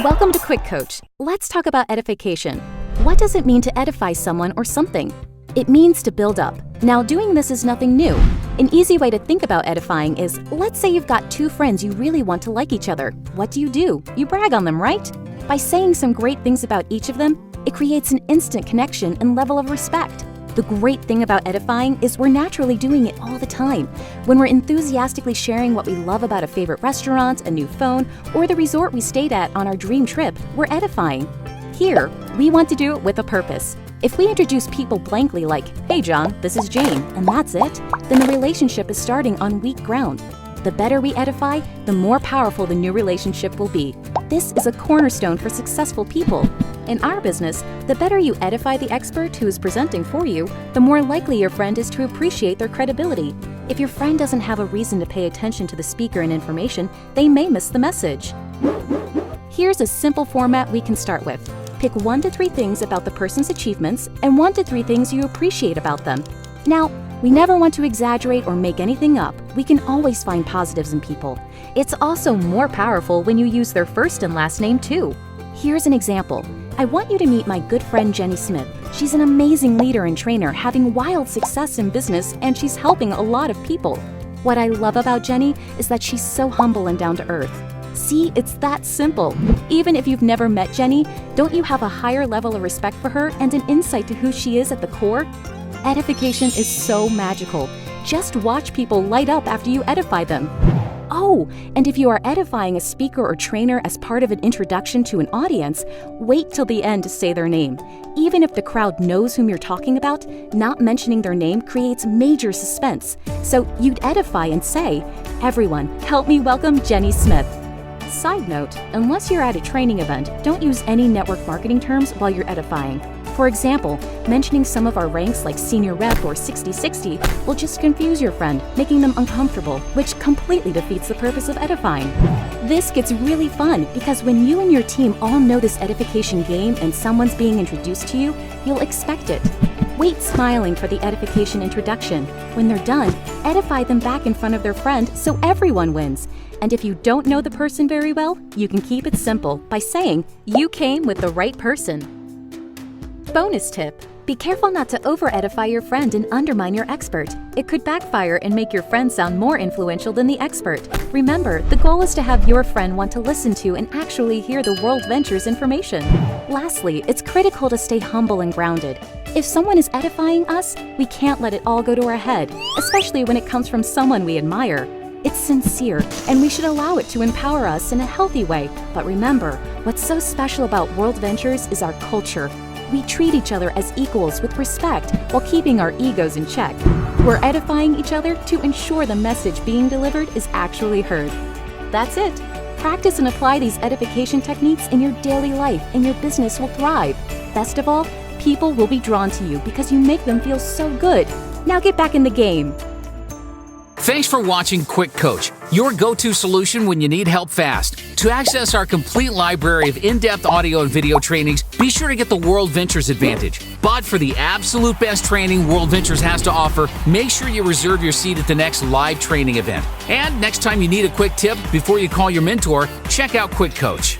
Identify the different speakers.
Speaker 1: Welcome to Quick Coach. Let's talk about edification. What does it mean to edify someone or something? It means to build up. Now, doing this is nothing new. An easy way to think about edifying is, let's say you've got two friends you really want to like each other. What do? You brag on them, right? By saying some great things about each of them, it creates an instant connection and level of respect. The great thing about edifying is we're naturally doing it all the time. When we're enthusiastically sharing what we love about a favorite restaurant, a new phone, or the resort we stayed at on our dream trip, we're edifying. Here, we want to do it with a purpose. If we introduce people blankly like, "Hey John, this is Jane," and that's it, then the relationship is starting on weak ground. The better we edify, the more powerful the new relationship will be. This is a cornerstone for successful people. In our business, the better you edify the expert who is presenting for you, the more likely your friend is to appreciate their credibility. If your friend doesn't have a reason to pay attention to the speaker and information, they may miss the message. Here's a simple format we can start with. Pick 1 to 3 things about the person's achievements and 1 to 3 things you appreciate about them. Now, we never want to exaggerate or make anything up. We can always find positives in people. It's also more powerful when you use their first and last name too. Here's an example. I want you to meet my good friend Jenny Smith. She's an amazing leader and trainer, having wild success in business, and she's helping a lot of people. What I love about Jenny is that she's so humble and down to earth. See, it's that simple. Even if you've never met Jenny, don't you have a higher level of respect for her and an insight to who she is at the core? Edification is so magical. Just watch people light up after you edify them. Oh, and if you are edifying a speaker or trainer as part of an introduction to an audience, wait till the end to say their name. Even if the crowd knows whom you're talking about, not mentioning their name creates major suspense. So you'd edify and say, "Everyone, help me welcome Jenny Smith." Side note, unless you're at a training event, don't use any network marketing terms while you're edifying. For example, mentioning some of our ranks like senior rep or 60/60 will just confuse your friend, making them uncomfortable, which completely defeats the purpose of edifying. This gets really fun because when you and your team all know this edification game and someone's being introduced to you, you'll expect it. Wait smiling for the edification introduction. When they're done, edify them back in front of their friend so everyone wins. And if you don't know the person very well, you can keep it simple by saying, "You came with the right person." Bonus tip: be careful not to over-edify your friend and undermine your expert. It could backfire and make your friend sound more influential than the expert. Remember, the goal is to have your friend want to listen to and actually hear the World Ventures information. Lastly, it's critical to stay humble and grounded. If someone is edifying us, we can't let it all go to our head, especially when it comes from someone we admire. It's sincere, and we should allow it to empower us in a healthy way. But remember, what's so special about World Ventures is our culture. We treat each other as equals with respect while keeping our egos in check. We're edifying each other to ensure the message being delivered is actually heard. That's it. Practice and apply these edification techniques in your daily life, and your business will thrive. Best of all, people will be drawn to you because you make them feel so good. Now get back in the game.
Speaker 2: Thanks for watching Quick Coach, your go-to solution when you need help fast. To access our complete library of in-depth audio and video trainings, be sure to get the World Ventures Advantage. But for the absolute best training World Ventures has to offer, make sure you reserve your seat at the next live training event. And next time you need a quick tip before you call your mentor, check out Quick Coach.